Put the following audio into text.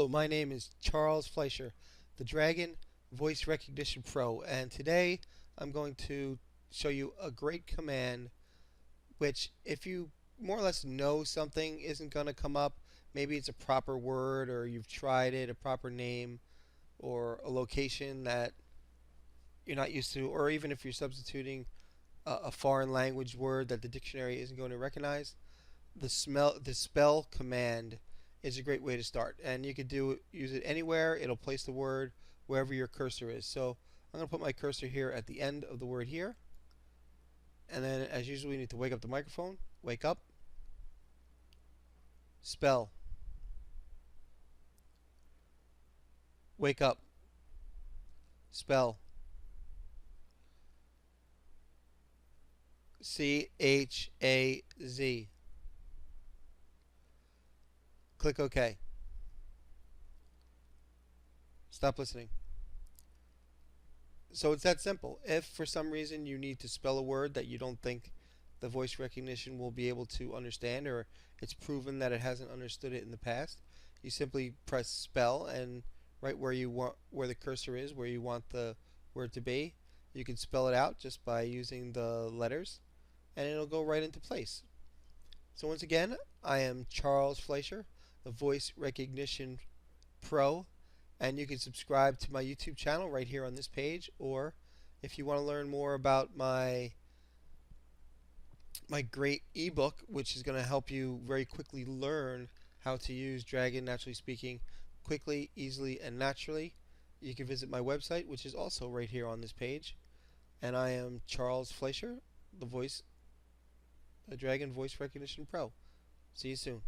Hello, my name is Charles Fleischer, the Dragon Voice Recognition Pro, and today I'm going to show you a great command which, if you more or less know something isn't going to come up, maybe it's a proper word or you've tried it, a proper name, or a location that you're not used to, or even if you're substituting a foreign language word that the dictionary isn't going to recognize, the spell command is a great way to start, and you could use it anywhere. It'll place the word wherever your cursor is. So I'm going to put my cursor here at the end of the word here, and then as usual we need to wake up the microphone. Wake up. Spell. Wake up. Spell. CHAZ. Click OK. Stop listening. So it's that simple. If for some reason you need to spell a word that you don't think the voice recognition will be able to understand, or it's proven that it hasn't understood it in the past, you simply press spell, and right where you want, where the cursor is, where you want the word to be, you can spell it out just by using the letters, and it'll go right into place. So once again, I am Charles Fleischer, the Voice Recognition Pro, and you can subscribe to my YouTube channel right here on this page, or if you want to learn more about my great ebook, which is going to help you very quickly learn how to use Dragon Naturally Speaking quickly, easily, and naturally, you can visit my website, which is also right here on this page. And I am Charles Fleischer, the Dragon Voice Recognition Pro. See you soon.